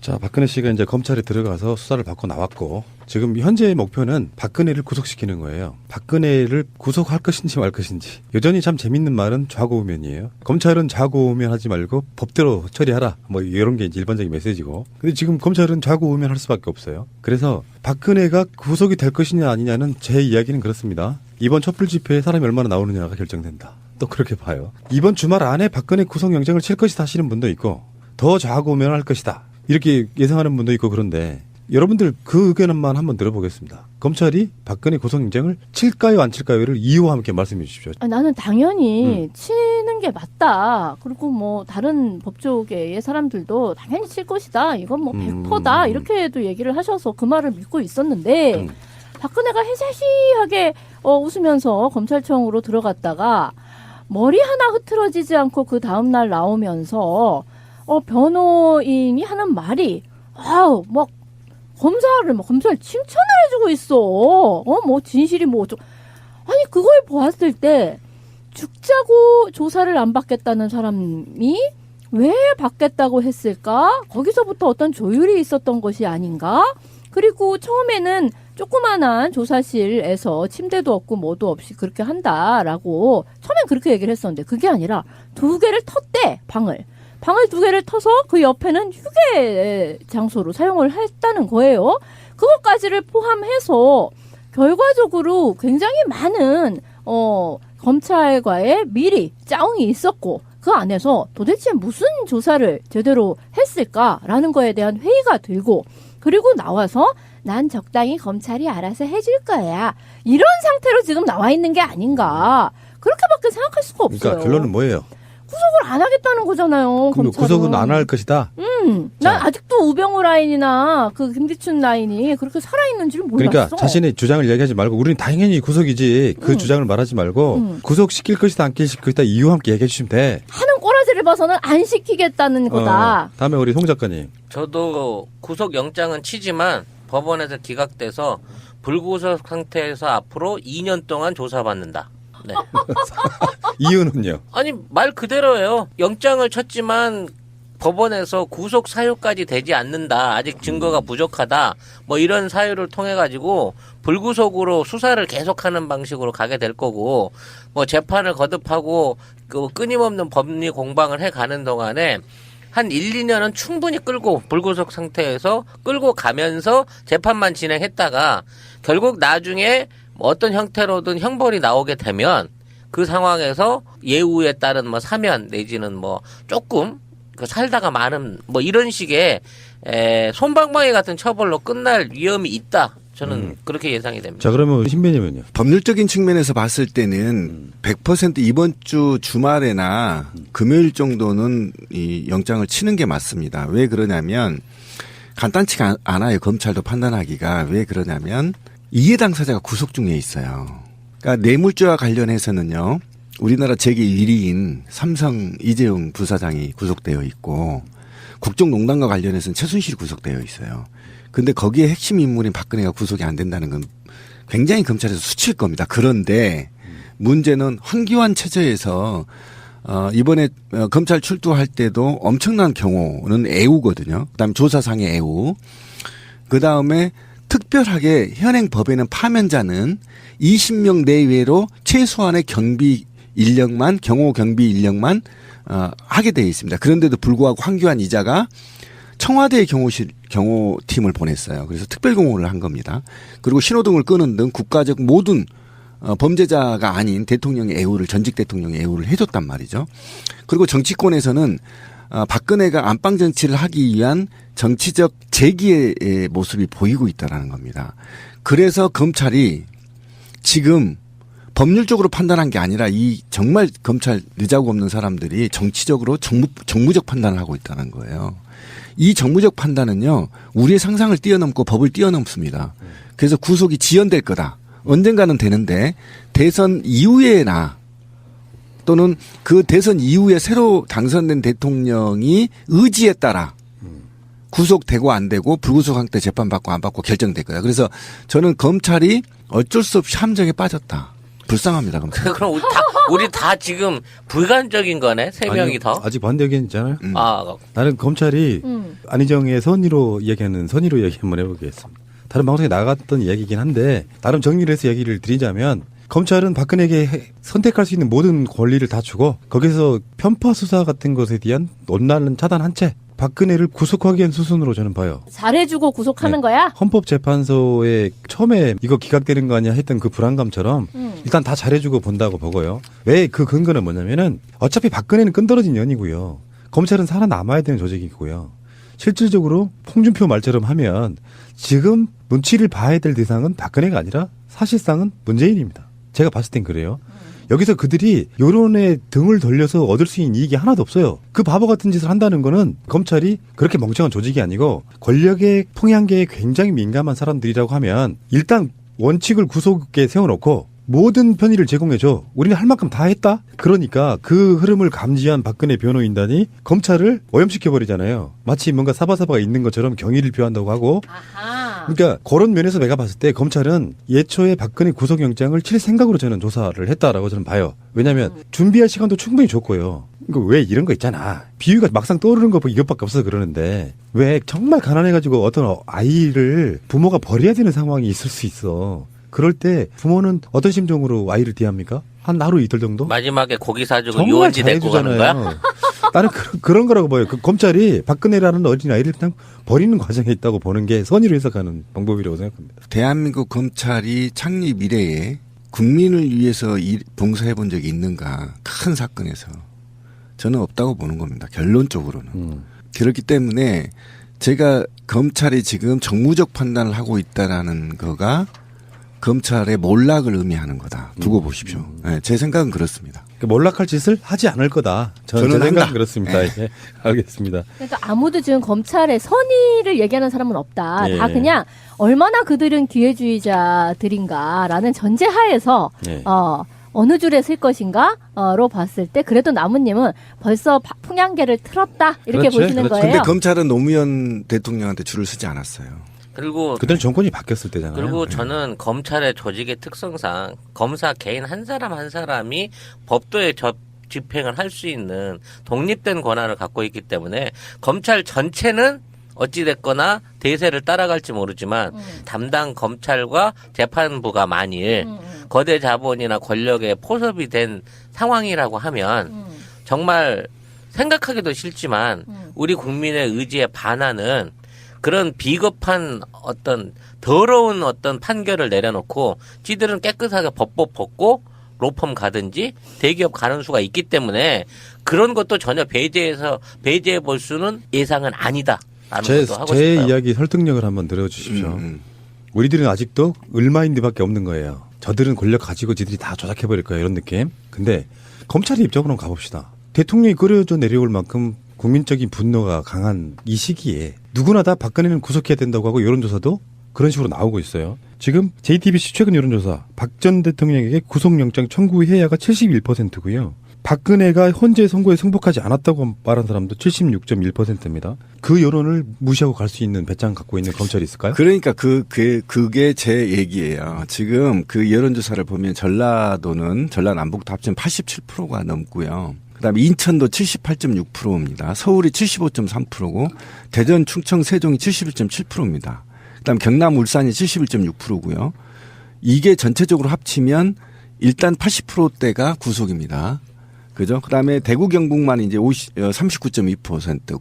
자, 박근혜 씨가 이제 검찰에 들어가서 수사를 받고 나왔고 지금 현재의 목표는 박근혜를 구속시키는 거예요. 박근혜를 구속할 것인지 말 것인지. 여전히 참 재밌는 말은 좌고우면이에요. 검찰은 좌고우면하지 말고 법대로 처리하라. 뭐 이런 게 이제 일반적인 메시지고. 근데 지금 검찰은 좌고우면할 수밖에 없어요. 그래서 박근혜가 구속이 될 것이냐 아니냐는 제 이야기는 그렇습니다. 이번 촛불 집회에 사람이 얼마나 나오느냐가 결정된다. 또 그렇게 봐요. 이번 주말 안에 박근혜 구속영장을 칠 것이다 하시는 분도 있고 더 좌고우면할 것이다. 이렇게 예상하는 분도 있고 그런데 여러분들 그 의견만 한번 들어보겠습니다. 검찰이 박근혜 구속영장을 칠까요 안 칠까요를 이유와 함께 말씀해 주십시오. 나는 당연히 치는 게 맞다. 그리고 뭐 다른 법조계의 사람들도 당연히 칠 것이다. 이건 뭐 100%다. 이렇게도 얘기를 하셔서 그 말을 믿고 있었는데 박근혜가 해세시하게 웃으면서 검찰청으로 들어갔다가 머리 하나 흐트러지지 않고 그 다음날 나오면서 변호인이 하는 말이 막 검사를 칭찬을 해주고 있어. 뭐 진실이 뭐 어쩌고. 아니 그걸 보았을 때 죽자고 조사를 안 받겠다는 사람이 왜 받겠다고 했을까? 거기서부터 어떤 조율이 있었던 것이 아닌가? 그리고 처음에는 조그만한 조사실에서 침대도 없고 뭐도 없이 그렇게 한다라고 처음엔 그렇게 얘기를 했었는데 그게 아니라 2개를 텄대. 방을 2개를 터서 그 옆에는 휴게 장소로 사용을 했다는 거예요. 그것까지를 포함해서 결과적으로 굉장히 많은 검찰과의 미리 짜웅이 있었고 그 안에서 도대체 무슨 조사를 제대로 했을까라는 거에 대한 회의가 들고 그리고 나와서 난 적당히 검찰이 알아서 해줄 거야. 이런 상태로 지금 나와 있는 게 아닌가. 그렇게밖에 생각할 수가 없어요. 그러니까 결론은 뭐예요? 구속을 안 하겠다는 거잖아요. 그럼 구속은 안 할 것이다? 난 아직도 우병우 라인이나 그 김기춘 라인이 그렇게 살아있는지를 몰랐어. 그러니까 자신의 주장을 얘기하지 말고 우리는 당연히 구속이지 그 주장을 말하지 말고 구속시킬 것이다 안 시킬 것이다 이유와 함께 얘기해 주시면 돼. 하는 꼬라지를 봐서는 안 시키겠다는 거다. 다음에 우리 송 작가님. 저도 구속영장은 치지만 법원에서 기각돼서 불구속 상태에서 앞으로 2년 동안 조사받는다. 네. 이유는요? 아니 말 그대로예요. 영장을 쳤지만 법원에서 구속 사유까지 되지 않는다. 아직 증거가 부족하다. 뭐 이런 사유를 통해 가지고 불구속으로 수사를 계속하는 방식으로 가게 될 거고 뭐 재판을 거듭하고 그 끊임없는 법리 공방을 해 가는 동안에 한 1, 2년은 충분히 끌고 불구속 상태에서 끌고 가면서 재판만 진행했다가 결국 나중에 어떤 형태로든 형벌이 나오게 되면 그 상황에서 예우에 따른 뭐 사면 내지는 뭐 조금 그 살다가 많은 뭐 이런 식의 솜방망이 같은 처벌로 끝날 위험이 있다. 저는 그렇게 예상이 됩니다. 자, 그러면 신변님은요? 법률적인 측면에서 봤을 때는 100% 이번 주 주말에나 금요일 정도는 이 영장을 치는 게 맞습니다. 왜 그러냐면 간단치가 않아요. 검찰도 판단하기가. 왜 그러냐면 이해 당사자가 구속 중에 있어요. 그러니까 뇌물죄와 관련해서는요. 우리나라 재계 1위인 삼성 이재용 부사장이 구속되어 있고 국정농단과 관련해서는 최순실이 구속되어 있어요. 근데 거기에 핵심 인물인 박근혜가 구속이 안 된다는 건 굉장히 검찰에서 수치일 겁니다. 그런데 문제는 황교안 체제에서 이번에 검찰 출두할 때도 엄청난 경우는 애우거든요. 그다음에 조사상의 애우. 그다음에 특별하게 현행 법에는 파면자는 20명 내외로 최소한의 경비 인력만 경호 경비 인력만 하게 되어 있습니다. 그런데도 불구하고 황교안 이자가 청와대의 경호팀을 보냈어요. 그래서 특별공호를 한 겁니다. 그리고 신호등을 끄는 등 국가적 모든 범죄자가 아닌 대통령의 애우를 전직 대통령의 애우를 해줬단 말이죠. 그리고 정치권에서는 박근혜가 안방 정치를 하기 위한 정치적 재기의 모습이 보이고 있다는 겁니다. 그래서 검찰이 지금 법률적으로 판단한 게 아니라 이 정말 검찰 느자고 없는 사람들이 정치적으로 정무적 판단을 하고 있다는 거예요. 이 정무적 판단은요. 우리의 상상을 뛰어넘고 법을 뛰어넘습니다. 그래서 구속이 지연될 거다. 언젠가는 되는데 대선 이후에나 또는 그 대선 이후에 새로 당선된 대통령이 의지에 따라 구속되고 안 되고 불구속 상태 재판받고 안 받고 결정될 거야. 그래서 저는 검찰이 어쩔 수 없이 함정에 빠졌다. 불쌍합니다. 검찰. 그럼 우리 다 지금 불간적인 거네. 세 명이 아니요, 더. 아직 반대 의견 있잖아요. 아, 나는 검찰이 안희정의 선의로 얘기 한번 해보겠습니다. 다른 방송에 나갔던 이야기이긴 한데 나름 정리를 해서 얘기를 드리자면 검찰은 박근혜에게 선택할 수 있는 모든 권리를 다 주고 거기서 편파 수사 같은 것에 대한 논란은 차단한 채 박근혜를 구속하기 위한 수순으로 저는 봐요. 잘해주고 구속하는 네. 거야? 헌법재판소에 처음에 이거 기각되는 거 아니야 했던 그 불안감처럼 일단 다 잘해주고 본다고 보고요. 왜 그 근거는 뭐냐면은 어차피 박근혜는 끈떨어진 년이고요. 검찰은 살아남아야 되는 조직이고요. 실질적으로 홍준표 말처럼 하면 지금 눈치를 봐야 될 대상은 박근혜가 아니라 사실상은 문재인입니다. 제가 봤을 땐 그래요. 여기서 그들이 여론에 등을 돌려서 얻을 수 있는 이익이 하나도 없어요. 그 바보 같은 짓을 한다는 거는 검찰이 그렇게 멍청한 조직이 아니고 권력의 통양계에 굉장히 민감한 사람들이라고 하면 일단 원칙을 구속에 세워놓고 모든 편의를 제공해줘. 우리는 할 만큼 다 했다? 그러니까 그 흐름을 감지한 박근혜 변호인단이 검찰을 오염시켜버리잖아요. 마치 뭔가 사바사바가 있는 것처럼 경위를 표한다고 하고. 아하. 그러니까 그런 면에서 내가 봤을 때 검찰은 예초에 박근혜 구속영장을 칠 생각으로 저는 조사를 했다라고 저는 봐요. 왜냐하면 준비할 시간도 충분히 줬고요. 그러니까 왜 이런 거 있잖아. 비유가 막상 떠오르는 거 보고 이것밖에 없어서 그러는데 왜 정말 가난해가지고 어떤 아이를 부모가 버려야 되는 상황이 있을 수 있어. 그럴 때 부모는 어떤 심정으로 아이를 대합니까? 한 하루 이틀 정도? 마지막에 고기 사주고 정말 유원지 데리고 가는 거야? 잘해주잖아요. 나는 그런 거라고 봐요. 그 검찰이 박근혜라는 어린 아이를 그냥 버리는 과정에 있다고 보는 게 선의로 해석하는 방법이라고 생각합니다. 대한민국 검찰이 창립 이래에 국민을 위해서 봉사해 본 적이 있는가. 큰 사건에서. 저는 없다고 보는 겁니다. 결론적으로는. 그렇기 때문에 제가 검찰이 지금 정무적 판단을 하고 있다라는 거가 검찰의 몰락을 의미하는 거다. 두고 보십시오. 네, 제 생각은 그렇습니다. 몰락할 짓을 하지 않을 거다. 저는 저는 생각은 한다. 그렇습니다. 네. 예, 알겠습니다. 그러니까 아무도 지금 검찰의 선의를 얘기하는 사람은 없다. 예. 다 그냥 얼마나 그들은 기회주의자들인가라는 전제하에서 예. 어느 줄에 쓸 것인가로 봤을 때 그래도 나무님은 벌써 풍향계를 틀었다 이렇게 그렇죠. 보시는 그렇죠. 거예요. 근데 검찰은 노무현 대통령한테 줄을 서지 않았어요. 그리고 그때는 정권이 바뀌었을 때잖아요. 그리고 예. 저는 검찰의 조직의 특성상 검사 개인 한 사람 한 사람이 법도에 집행을 할 수 있는 독립된 권한을 갖고 있기 때문에 검찰 전체는 어찌됐거나 대세를 따라갈지 모르지만 담당 검찰과 재판부가 만일 거대 자본이나 권력에 포섭이 된 상황이라고 하면 정말 생각하기도 싫지만 우리 국민의 의지에 반하는 그런 비겁한 어떤 더러운 어떤 판결을 내려놓고 지들은 깨끗하게 법법 벗고 로펌 가든지 대기업 가는 수가 있기 때문에 그런 것도 전혀 배제해 볼 수는 예상은 아니다. 제 하고 싶어요. 이야기 설득력을 한번 들어주십시오. 우리들은 아직도 을마인드밖에 없는 거예요. 저들은 권력 가지고 지들이 다 조작해버릴 거예요. 이런 느낌. 근데 검찰의 입장으로 가봅시다. 대통령이 끌어져 내려올 만큼 국민적인 분노가 강한 이 시기에 누구나 다 박근혜는 구속해야 된다고 하고 여론조사도 그런 식으로 나오고 있어요. 지금 JTBC 최근 여론조사 박 전 대통령에게 구속영장 청구해야가 71%고요. 박근혜가 헌재 선고에 승복하지 않았다고 말한 사람도 76.1%입니다. 그 여론을 무시하고 갈 수 있는 배짱 갖고 있는 검찰이 있을까요? 그러니까 그게 제 얘기예요. 지금 그 여론조사를 보면 전라도 남북도 합치면 87%가 넘고요. 그다음에 인천도 78.6%입니다. 서울이 75.3%고 대전, 충청, 세종이 71.7%입니다. 그다음 경남, 울산이 71.6%고요. 이게 전체적으로 합치면 일단 80%대가 구속입니다. 그죠? 그다음에 대구, 경북만 이제 39.2%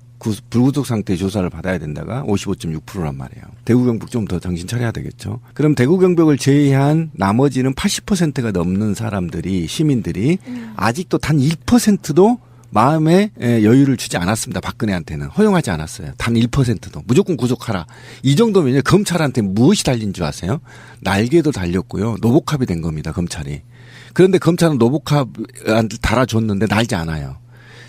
불구속 상태 조사를 받아야 된다가 55.6%란 말이에요. 대구, 경북 좀 더 정신 차려야 되겠죠. 그럼 대구, 경북을 제외한 나머지는 80%가 넘는 사람들이 시민들이 아직도 단 1%도 마음에 여유를 주지 않았습니다. 박근혜한테는 허용하지 않았어요. 단 1%도 무조건 구속하라. 이 정도면요 검찰한테 무엇이 달린 줄 아세요? 날개도 달렸고요. 노복합이 된 겁니다. 검찰이. 그런데 검찰은 노복합을 달아줬는데 날지 않아요.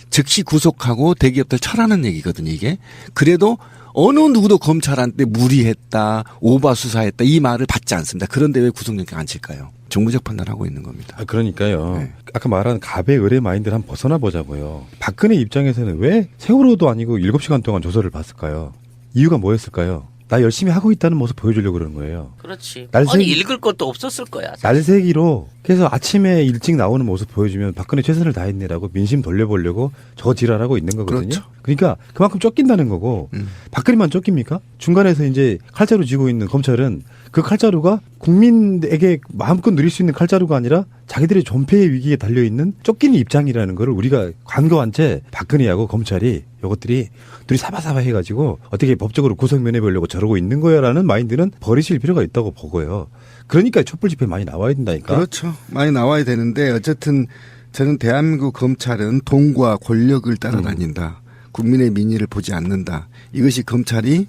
즉시 구속하고 대기업들 철하는 얘기거든요. 이게. 그래도 어느 누구도 검찰한테 무리했다, 오바 수사했다 이 말을 받지 않습니다. 그런데 왜 구속영장 안 칠까요? 정무적 판단하고 있는 겁니다. 그러니까요. 네. 아까 말한 갑의 을의 마인드를 한번 벗어나 보자고요. 박근혜 입장에서는 왜 세월호도 아니고 7시간 동안 조사를 받을까요? 이유가 뭐였을까요? 나 열심히 하고 있다는 모습 보여주려고 그러는 거예요. 그렇지. 날쌘- 아니 읽을 것도 없었을 거야. 사실. 날새기로 계속 아침에 일찍 나오는 모습 보여주면 박근혜 최선을 다했네라고 민심 돌려보려고 저 지랄하고 있는 거거든요. 그렇죠. 그러니까 그만큼 쫓긴다는 거고 박근혜만 쫓깁니까? 중간에서 이제 칼자루 쥐고 있는 검찰은 그 칼자루가 국민에게 마음껏 누릴 수 있는 칼자루가 아니라 자기들의 존폐의 위기에 달려있는 쫓기는 입장이라는 거를 우리가 간과한 채 박근혜하고 검찰이 이것들이 둘이 사바사바 해가지고 어떻게 법적으로 구속면해보려고 저러고 있는 거야라는 마인드는 버리실 필요가 있다고 보고요. 그러니까 촛불 집회 많이 나와야 된다니까. 그렇죠. 많이 나와야 되는데 어쨌든 저는 대한민국 검찰은 돈과 권력을 따라다닌다. 국민의 민의를 보지 않는다. 이것이 검찰이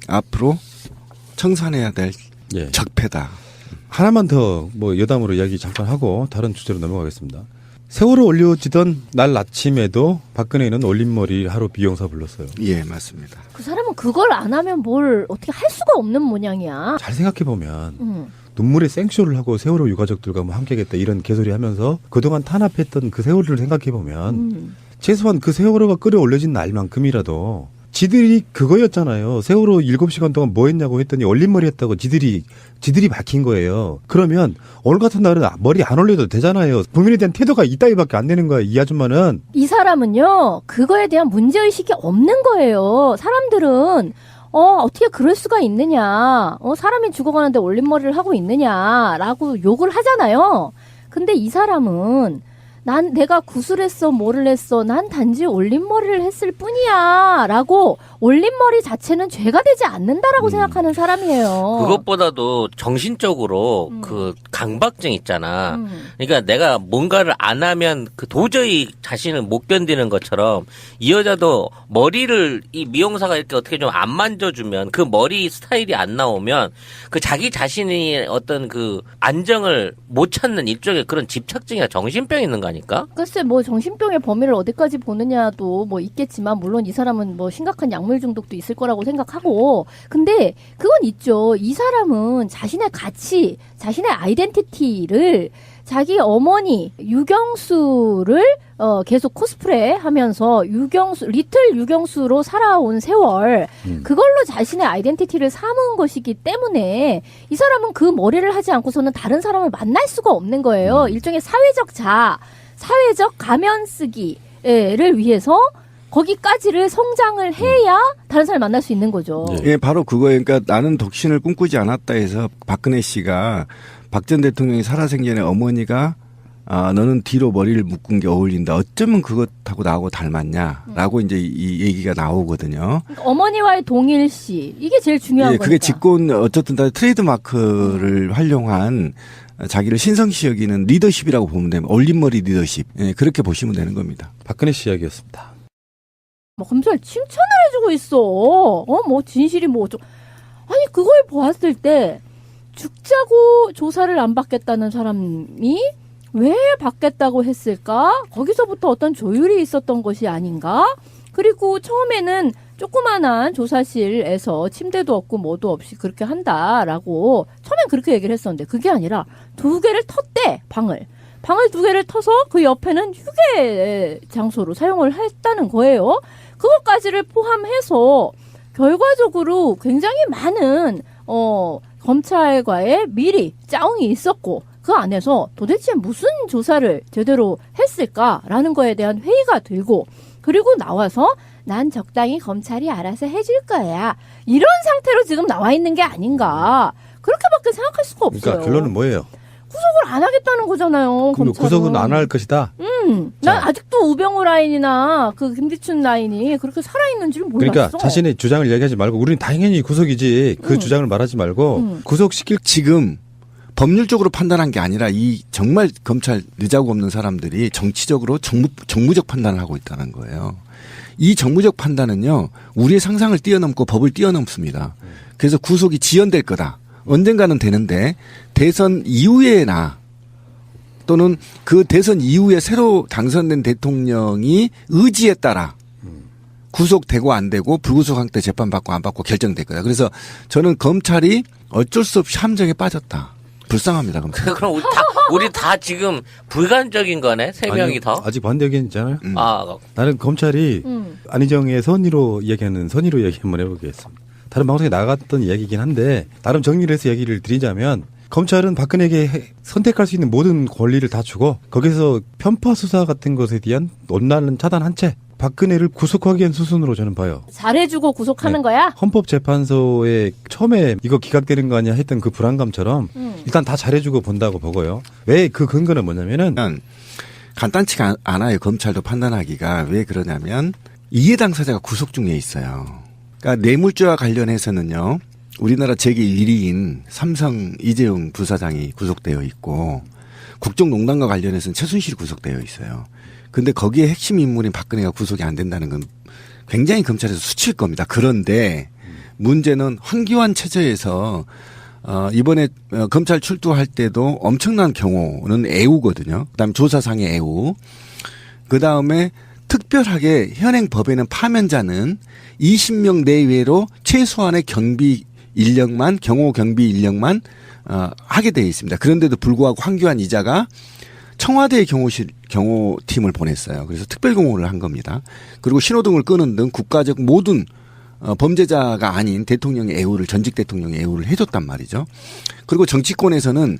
앞으로 청산해야 될 예. 적폐다. 하나만 더 뭐 여담으로 이야기 잠깐 하고 다른 주제로 넘어가겠습니다. 세월호 올려지던 날 아침에도 박근혜는 올림머리 하루 비용사 불렀어요. 예, 맞습니다. 그 사람은 그걸 안 하면 뭘 어떻게 할 수가 없는 모양이야. 잘 생각해보면 눈물의 생쇼를 하고 세월호 유가족들과 뭐 함께하겠다 이런 개소리 하면서 그동안 탄압했던 그 세월호를 생각해보면 최소한 그 세월호가 끌어올려진 날만큼이라도 지들이 그거였잖아요. 세월호 7시간 동안 뭐 했냐고 했더니 올림머리 했다고 지들이 밝힌 거예요. 그러면 오늘 같은 날은 머리 안 올려도 되잖아요. 국민에 대한 태도가 이따위밖에 안 되는 거야. 이 아줌마는. 이 사람은요, 그거에 대한 문제의식이 없는 거예요. 사람들은, 어떻게 그럴 수가 있느냐. 사람이 죽어가는데 올림머리를 하고 있느냐라고 욕을 하잖아요. 근데 이 사람은, 내가 구슬했어, 뭐를 했어, 난 단지 올림머리를 했을 뿐이야. 라고 올림머리 자체는 죄가 되지 않는다라고 생각하는 사람이에요. 그것보다도 정신적으로 그 강박증 있잖아. 그러니까 내가 뭔가를 안 하면 그 도저히 자신을 못 견디는 것처럼 이 여자도 머리를 이 미용사가 이렇게 어떻게 좀 안 만져주면 그 머리 스타일이 안 나오면 그 자기 자신이 어떤 그 안정을 못 찾는 일종의 그런 집착증이나 정신병이 있는 거 아닐까? 글쎄 뭐 정신병의 범위를 어디까지 보느냐도 뭐 있겠지만 물론 이 사람은 뭐 심각한 약물 중독도 있을 거라고 생각하고 근데 그건 있죠. 이 사람은 자신의 가치, 자신의 아이덴티티를 자기 어머니 유경수를 계속 코스프레 하면서 리틀 유경수로 살아온 세월 그걸로 자신의 아이덴티티를 삼은 것이기 때문에 이 사람은 그 머리를 하지 않고서는 다른 사람을 만날 수가 없는 거예요. 일종의 사회적 가면 쓰기를 위해서 거기까지를 성장을 해야 다른 사람을 만날 수 있는 거죠. 예, 바로 그거예요. 그러니까 나는 독신을 꿈꾸지 않았다 해서 박근혜 씨가 박 전 대통령이 살아생전에 어머니가 너는 뒤로 머리를 묶은 게 어울린다. 어쩌면 그것하고 나하고 닮았냐라고 이제 이 얘기가 나오거든요. 그러니까 어머니와의 동일시 이게 제일 중요한 예, 거니까. 그게 직권 어쨌든 다 트레이드 마크를 활용한 자기를 신성시 여기는 리더십이라고 보면 됩니다. 올림머리 리더십. 예, 그렇게 보시면 되는 겁니다. 박근혜 씨 이야기였습니다. 뭐 검찰 칭찬을 해주고 있어. 뭐 진실이 뭐 어쩌. 아니 그걸 보았을 때 죽자고 조사를 안 받겠다는 사람이 왜 받겠다고 했을까? 거기서부터 어떤 조율이 있었던 것이 아닌가? 그리고 처음에는 조그만한 조사실에서 침대도 없고 뭐도 없이 그렇게 한다라고 처음엔 그렇게 얘기를 했었는데 그게 아니라 2개를 텄대 방을 2개를 터서 그 옆에는 휴게 장소로 사용을 했다는 거예요. 그것까지를 포함해서 결과적으로 굉장히 많은 검찰과의 미리 짜웅이 있었고 그 안에서 도대체 무슨 조사를 제대로 했을까라는 거에 대한 회의가 들고 그리고 나와서 난 적당히 검찰이 알아서 해줄 거야. 이런 상태로 지금 나와 있는 게 아닌가. 그렇게밖에 생각할 수가 없어요. 그러니까 결론은 뭐예요? 구속을 안 하겠다는 거잖아요. 그럼 검찰은. 구속은 안 할 것이다. 난 아직도 우병우 라인이나 그 김기춘 라인이 그렇게 살아있는 줄 몰랐어. 그러니까 자신의 주장을 이야기하지 말고 우리는 당연히 구속이지 그 주장을 말하지 말고 구속시킬 지금 법률적으로 판단한 게 아니라 이 정말 검찰 느자고 없는 사람들이 정치적으로 정무적 판단을 하고 있다는 거예요. 이 정무적 판단은요. 우리의 상상을 뛰어넘고 법을 뛰어넘습니다. 그래서 구속이 지연될 거다. 언젠가는 되는데 대선 이후에나 또는 그 대선 이후에 새로 당선된 대통령이 의지에 따라 구속되고 안 되고 불구속 상태 재판받고 안 받고 결정될 거다. 그래서 저는 검찰이 어쩔 수 없이 함정에 빠졌다. 불쌍합니다. 검찰. 그럼 우리 다 지금 불가능적인 거네. 3명이 아니요, 더. 아직 반대 의견 있잖아요. 아, 나는 검찰이 안희정의 선의로 얘기하는 선의로 얘기 한번 해보겠습니다. 다른 방송에 나갔던 이야기이긴 한데 나름 정리를 해서 얘기를 드리자면 검찰은 박근혜에게 선택할 수 있는 모든 권리를 다 주고 거기서 편파 수사 같은 것에 대한 논란은 차단한 채 박근혜를 구속하기 위한 수순으로 저는 봐요. 잘해주고 구속하는 네. 거야? 헌법재판소에 처음에 이거 기각되는 거 아니야 했던 그 불안감처럼 일단 다 잘해주고 본다고 보고요. 왜 그 근거는 뭐냐면은 간단치가 않아요. 검찰도 판단하기가. 왜 그러냐면 이해 당사자가 구속 중에 있어요. 그러니까 뇌물죄와 관련해서는요. 우리나라 재계 1위인 삼성 이재용 부사장이 구속되어 있고 국정농단과 관련해서는 최순실이 구속되어 있어요. 근데 거기에 핵심 인물인 박근혜가 구속이 안 된다는 건 굉장히 검찰에서 수치일 겁니다. 그런데 문제는 황교안 체제에서 이번에 검찰 출두할 때도 엄청난 경우는 애우거든요. 그다음에 조사상의 애우. 그다음에 특별하게 현행 법에는 파면자는 20명 내외로 최소한의 경비 인력만 경호 경비 인력만 하게 되어 있습니다. 그런데도 불구하고 황교안 이자가 청와대의 경호팀을 보냈어요. 그래서 특별공호를 한 겁니다. 그리고 신호등을 끄는 등 국가적 모든 범죄자가 아닌 대통령의 애우를 전직 대통령의 애우를 해줬단 말이죠. 그리고 정치권에서는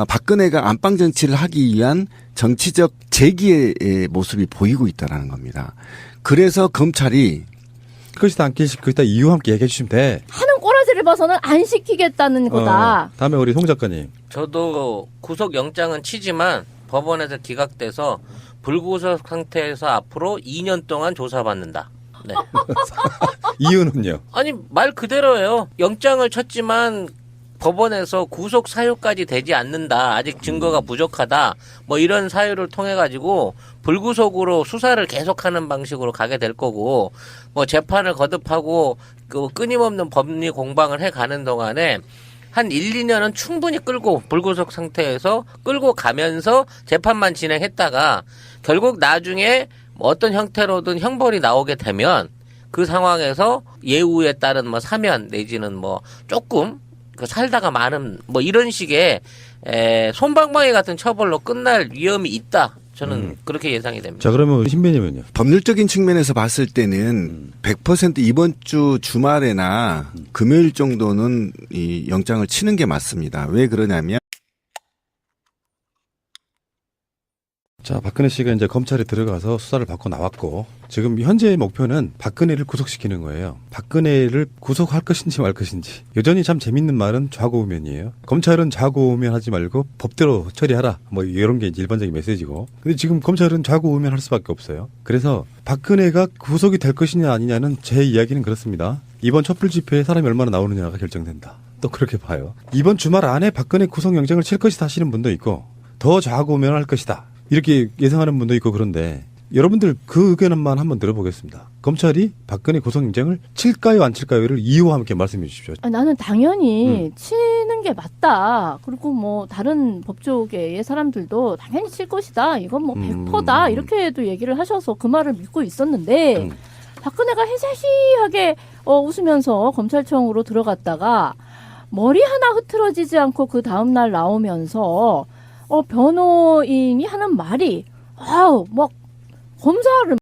박근혜가 안방 정치를 하기 위한 정치적 재기의 모습이 보이고 있다는 겁니다. 그래서 검찰이 그것이다 안 시킬 것이다 이유 함께 얘기해 주시면 돼. 하는 꼬라지를 봐서는 안 시키겠다는 거다. 다음에 우리 송 작가님. 저도 구속영장은 치지만 법원에서 기각돼서 불구속 상태에서 앞으로 2년 동안 조사받는다. 네. 이유는요? 아니 말 그대로예요. 영장을 쳤지만 법원에서 구속 사유까지 되지 않는다. 아직 증거가 부족하다. 뭐 이런 사유를 통해 가지고 불구속으로 수사를 계속하는 방식으로 가게 될 거고 뭐 재판을 거듭하고 그 끊임없는 법리 공방을 해 가는 동안에 한 1, 2년은 충분히 끌고 불구속 상태에서 끌고 가면서 재판만 진행했다가 결국 나중에 어떤 형태로든 형벌이 나오게 되면 그 상황에서 예우에 따른 뭐 사면 내지는 뭐 조금 그 살다가 많은 뭐 이런 식의 솜방망이 같은 처벌로 끝날 위험이 있다. 저는 그렇게 예상이 됩니다. 자 그러면 신변님은요? 법률적인 측면에서 봤을 때는 100% 이번 주 주말에나 금요일 정도는 이 영장을 치는 게 맞습니다. 왜 그러냐면 자 박근혜 씨가 이제 검찰에 들어가서 수사를 받고 나왔고 지금 현재의 목표는 박근혜를 구속시키는 거예요. 박근혜를 구속할 것인지 말 것인지 여전히 참 재밌는 말은 좌고우면이에요. 검찰은 좌고우면하지 말고 법대로 처리하라 뭐 이런 게 이제 일반적인 메시지고 근데 지금 검찰은 좌고우면할 수밖에 없어요. 그래서 박근혜가 구속이 될 것이냐 아니냐는 제 이야기는 그렇습니다. 이번 촛불 집회에 사람이 얼마나 나오느냐가 결정된다. 또 그렇게 봐요. 이번 주말 안에 박근혜 구속영장을 칠 것이다 하시는 분도 있고 더 좌고우면할 것이다. 이렇게 예상하는 분도 있고 그런데 여러분들 그 의견만 한번 들어보겠습니다. 검찰이 박근혜 구속영장을 칠까요 안 칠까요를 이유와 함께 말씀해 주십시오. 나는 당연히 치는 게 맞다. 그리고 뭐 다른 법조계의 사람들도 당연히 칠 것이다. 이건 뭐 100%다. 이렇게도 얘기를 하셔서 그 말을 믿고 있었는데 박근혜가 해세시하게 웃으면서 검찰청으로 들어갔다가 머리 하나 흐트러지지 않고 그 다음날 나오면서 변호인이 하는 말이 막 검사를